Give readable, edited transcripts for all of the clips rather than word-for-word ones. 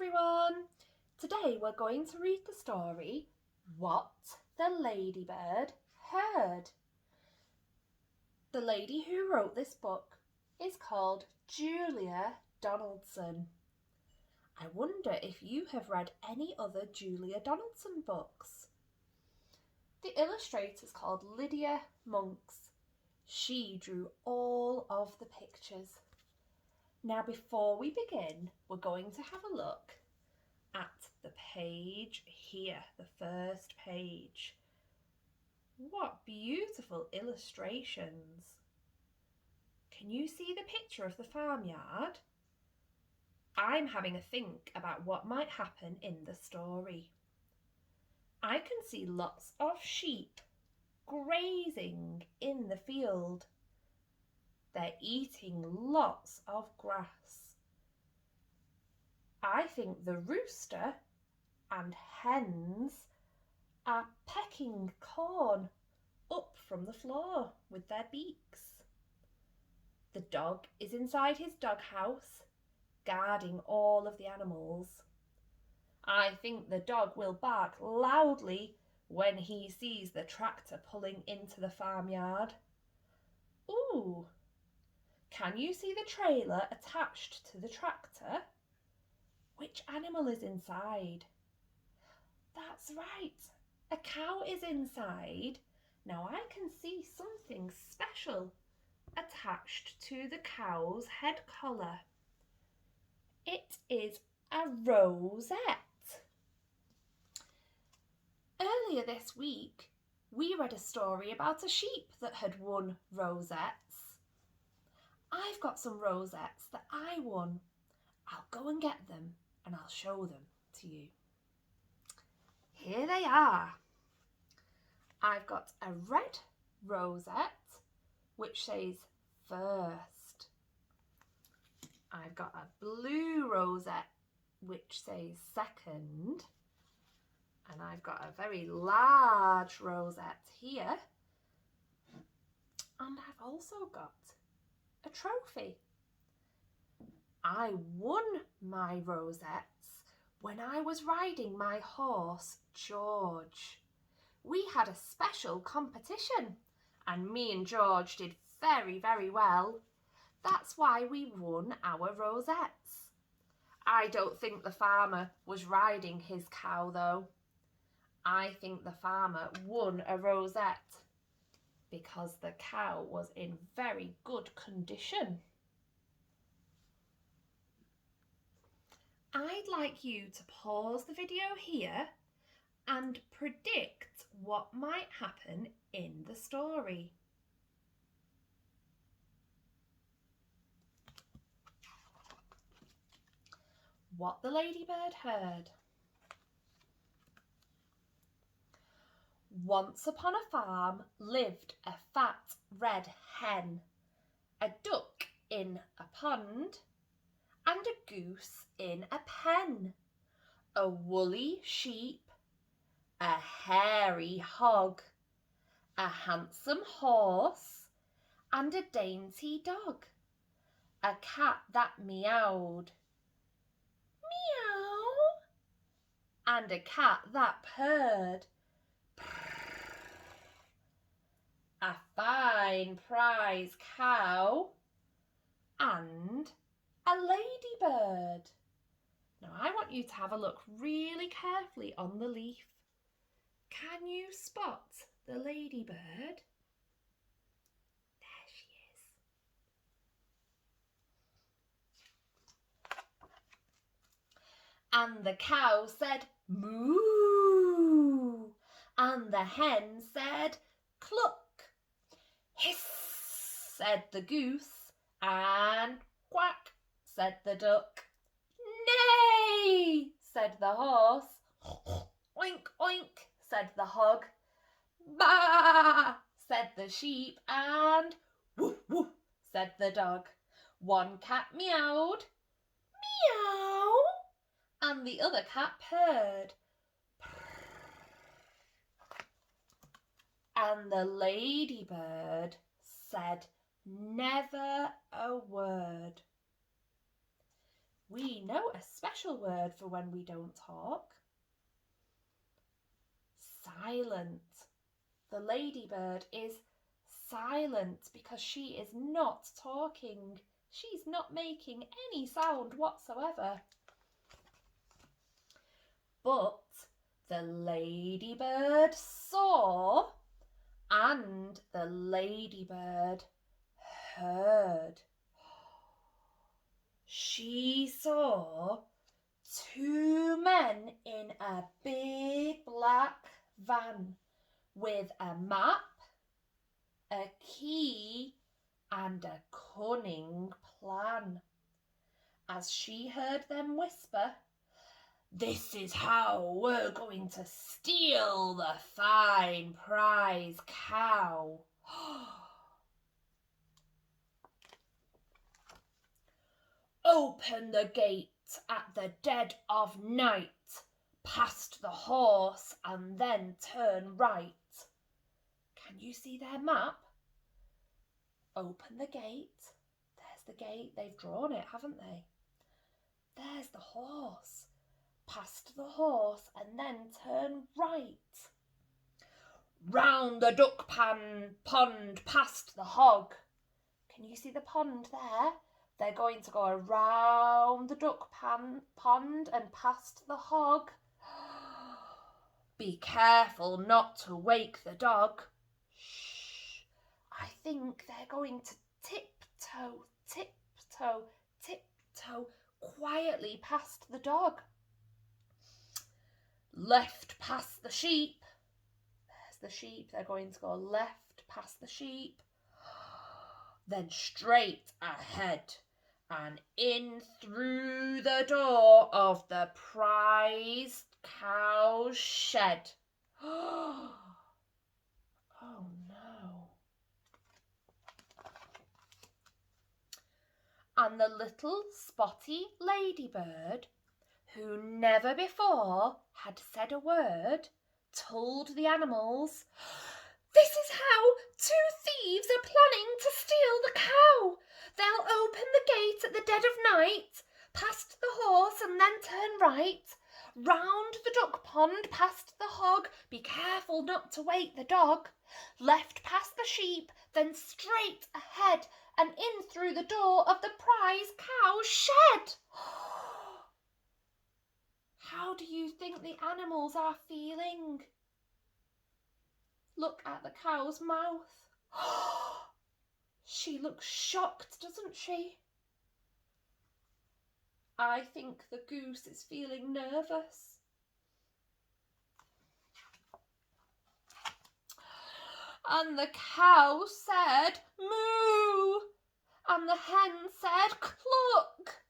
everyone! Today we're going to read the story What the Ladybird Heard. The lady who wrote this book is called Julia Donaldson. I wonder if you have read any other Julia Donaldson books. The illustrator is called Lydia Monks. She drew all of the pictures. Now before we begin, we're going to have a look at the page here, the first page. What beautiful illustrations. Can you see the picture of the farmyard? I'm having a think about what might happen in the story. I can see lots of sheep grazing in the field. They're eating lots of grass. I think the rooster and hens are pecking corn up from the floor with their beaks. The dog is inside his doghouse, guarding all of the animals. I think the dog will bark loudly when he sees the tractor pulling into the farmyard. Ooh! Can you see the trailer attached to the tractor? Which animal is inside? That's right, a cow is inside. Now I can see something special attached to the cow's head collar. It is a rosette. Earlier this week, we read a story about a sheep that had won rosettes. I've got some rosettes that I won. I'll go and get them and I'll show them to you. Here they are. I've got a red rosette which says first. I've got a blue rosette which says second. And I've got a very large rosette here. And I've also got a trophy. I won my rosettes when I was riding my horse, George. We had a special competition and me and George did very, very well. That's why we won our rosettes. I don't think the farmer was riding his cow though. I think the farmer won a rosette because the cow was in very good condition. I'd like you to pause the video here and predict what might happen in the story. What the Ladybird Heard. Once upon a farm lived a fat red hen, a duck in a pond, and a goose in a pen, a woolly sheep, a hairy hog, a handsome horse, and a dainty dog, a cat that meowed, meow, and a cat that purred, a fine prize cow, and a ladybird. Now I want you to have a look really carefully on the leaf. Can you spot the ladybird? There she is. And the cow said moo, and the hen said cluck. Hiss, said the goose, and quack, said the duck. Neigh, said the horse. Oink, oink, said the hog. Baa, said the sheep, and woof, woof, said the dog. One cat meowed, meow, and the other cat purred. And the ladybird said never a word. We know a special word for when we don't talk. Silent. The ladybird is silent because she is not talking. She's not making any sound whatsoever. But the ladybird saw and the ladybird heard. She saw two men in a big black van with a map, a key, and a cunning plan. As she heard them whisper, "This is how we're going to steal the fine prize cow." "Open the gate at the dead of night, past the horse and then turn right." Can you see their map? Open the gate. There's the gate. They've drawn it, haven't they? There's the horse. Past the horse and then turn right. Round the duck pond past the hog. Can you see the pond there? They're going to go around the duck pond and past the hog. Be careful not to wake the dog. Shh. I think they're going to tiptoe, tiptoe, tiptoe quietly past the dog. Left past the sheep. There's the sheep. They're going to go left past the sheep. Then straight ahead and in through the door of the prized cow's shed. Oh no. And the little spotty ladybird, who never before had said a word, told the animals, "This is how two thieves are planning to steal the cow. They'll open the gate at the dead of night, past the horse and then turn right, round the duck pond past the hog, be careful not to wake the dog, left past the sheep, then straight ahead and in through the door of the prize cow's shed." How do you think the animals are feeling? Look at the cow's mouth. She looks shocked, doesn't she? I think the goose is feeling nervous. And the cow said, "Moo!" And the hen said, "Cluck!"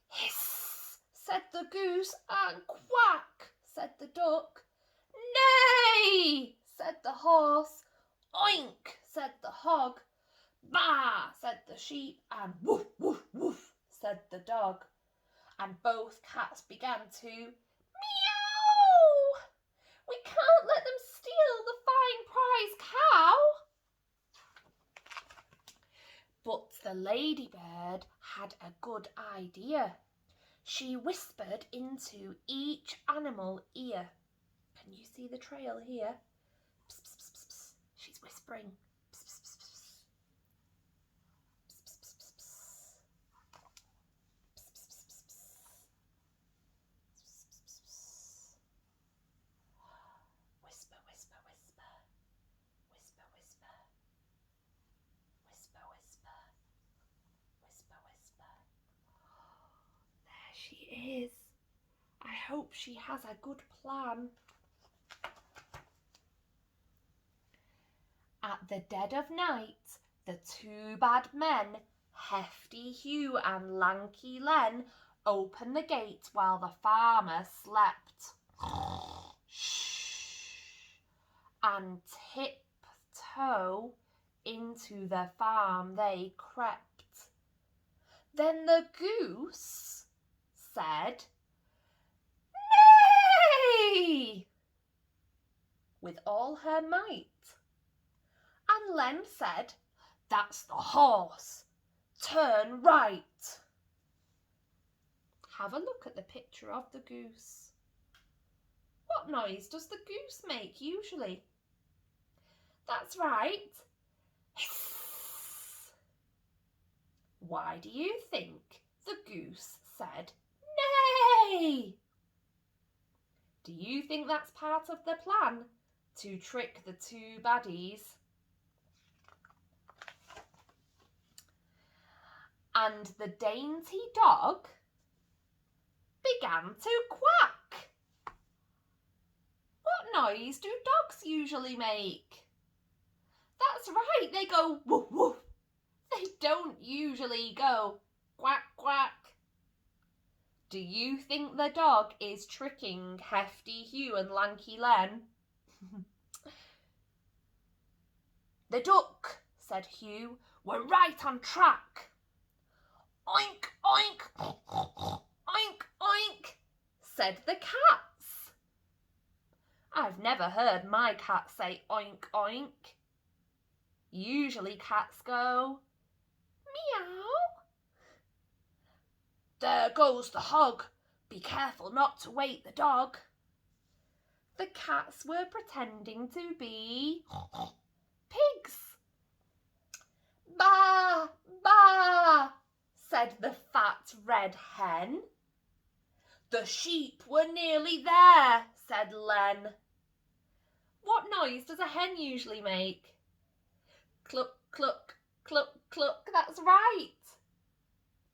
"Hiss!" said the goose, and "Quack!" said the duck. "Neigh!" said the horse. "Oink!" said the hog. "Baa!" said the sheep, and "Woof, woof, woof!" said the dog. And both cats began to meow. "We can't let them steal the fine prize cow." But the ladybird had a good idea. She whispered into each animal ear. Can you see the trail here? Psst, psst, psst, psst. She's whispering. Psst, psst, psst, psst. Psst, psst, psst, psst, psst. Psst, psst, psst, psst, psst. Psst, psst, psst, psst. Whisper, whisper, whisper. Whisper, whisper. Whisper, whisper. Whisper, whisper. There she is. I hope she has a good plan. At the dead of night, the two bad men, Hefty Hugh and Lanky Len, opened the gate while the farmer slept. And tiptoe into the farm they crept. Then the goose said, "Neigh!" with all her might. And Len said, "That's the horse. Turn right." have a look at the picture of the goose. What noise does the goose make usually? That's right. Hiss. Why do you think the goose said neigh? Do you think that's part of the plan to trick the two baddies? And the dainty dog began to quack. What noise do dogs usually make? That's right, they go woof woof. They don't usually go quack quack. Do you think the dog is tricking Hefty Hugh and Lanky Len? The duck, said Hugh, we're right on track. Oink, oink, oink, oink, said the cats. I've never heard my cat say oink, oink. Usually cats go meow. There goes the hog. Be careful not to wake the dog. The cats were pretending to be pigs. Ba, ba, said the fat red hen. The sheep were nearly there, said Len. What noise does a hen usually make? Cluck, cluck, cluck, cluck, that's right.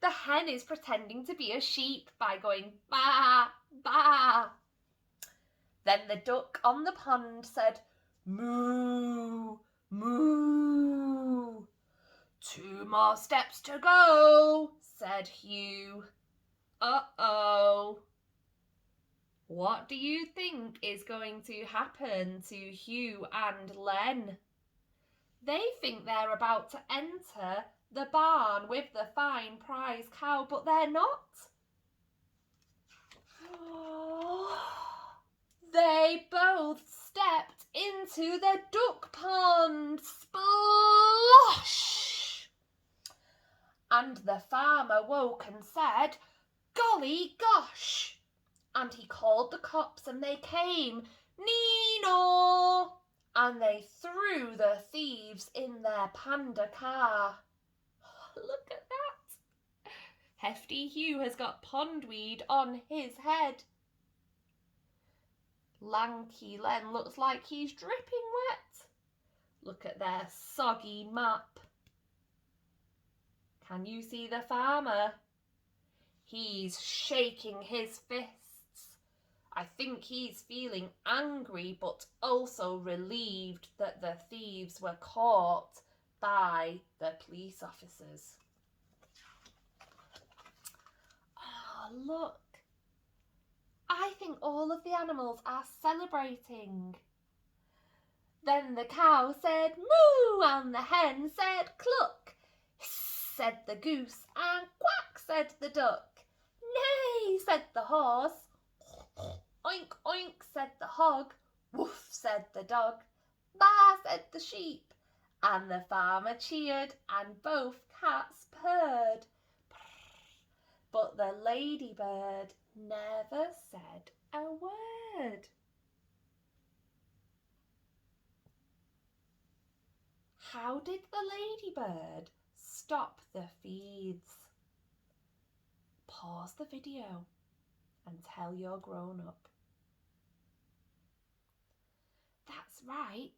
The hen is pretending to be a sheep by going ba, ba. Then the duck on the pond said moo, moo. 2 more steps to go, said Hugh. Uh-oh. What do you think is going to happen to Hugh and Len? They think they're about to enter the barn with the fine prize cow, but they're not. They both stepped into the duck pond. Splosh! And the farmer woke and said, golly gosh! And he called the cops and they came. Nino! And they threw the thieves in their panda car. Look at that. Hefty Hugh has got pondweed on his head. Lanky Len looks like he's dripping wet. Look at their soggy map. Can you see the farmer? He's shaking his fists. I think he's feeling angry but also relieved that the thieves were caught by the police officers. Oh, look. I think all of the animals are celebrating. Then the cow said moo and the hen said cluck. Hiss, said the goose, and quack, said the duck. Neigh, said the horse. Oink, oink, said the hog. Woof, said the dog. Baa, said the sheep. And the farmer cheered and both cats purred. But the ladybird never said a word. How did the ladybird stop the thieves? Pause the video and tell your grown-up. That's right.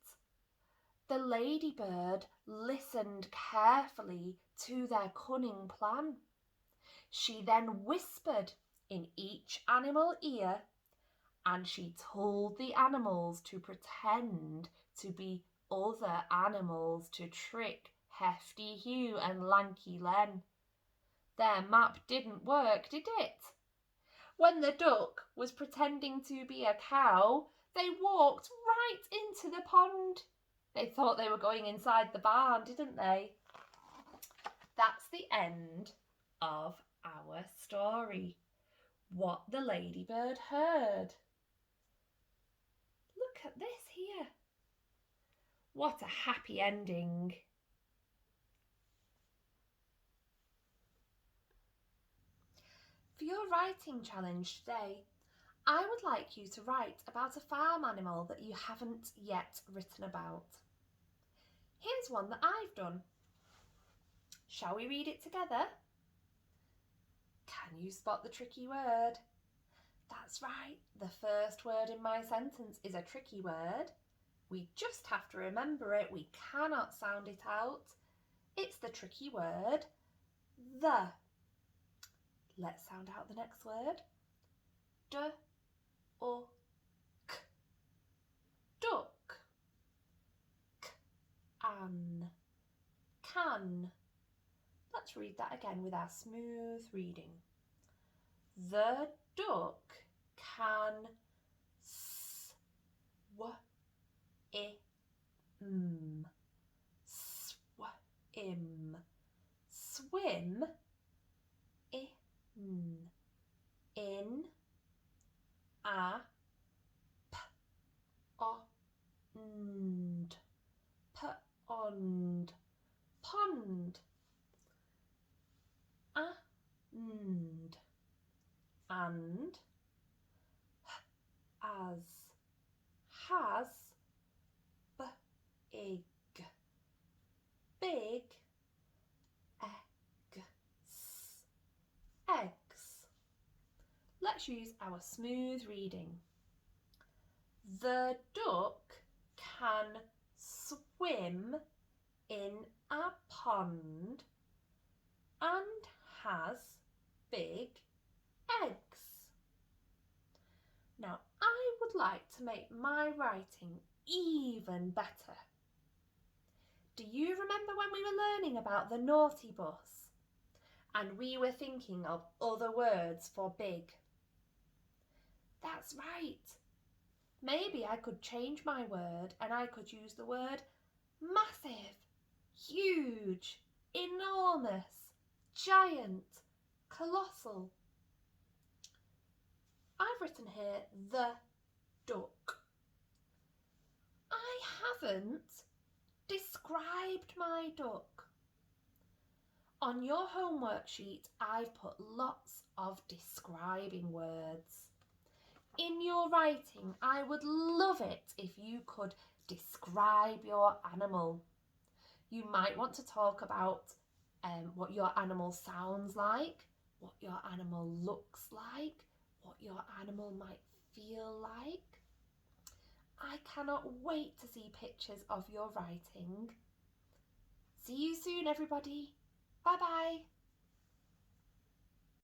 The ladybird listened carefully to their cunning plan. She then whispered in each animal ear and she told the animals to pretend to be other animals to trick Hefty Hugh and Lanky Len. Their map didn't work, did it? When the duck was pretending to be a cow, they walked right into the pond. They thought they were going inside the barn, didn't they? That's the end of our story. What the ladybird heard. Look at this here. What a happy ending. For your writing challenge today, I would like you to write about a farm animal that you haven't yet written about. Here's one that I've done. Shall we read it together? Can you spot the tricky word? That's right, the first word in my sentence is a tricky word. We just have to remember it, we cannot sound it out. It's the tricky word, the. Let's sound out the next word. D-U-K. Duck. K-an. Can. Let's read that again with our smooth reading. The duck can swim. Swim. Swim in a pond. Pond. Pond. And as has big eggs. Let's use our smooth reading. The duck can swim in a pond and has big eggs. Now, I would like to make my writing even better. Do you remember when we were learning about the naughty bus and we were thinking of other words for big? That's right. Maybe I could change my word and I could use the word massive, huge, enormous, giant, colossal. I've written here the duck. I haven't described my duck. On your homework sheet, I've put lots of describing words. In your writing, I would love it if you could describe your animal. You might want to talk about what your animal sounds like, what your animal looks like, what your animal might feel like. I cannot wait to see pictures of your writing. See you soon, everybody. Bye-bye.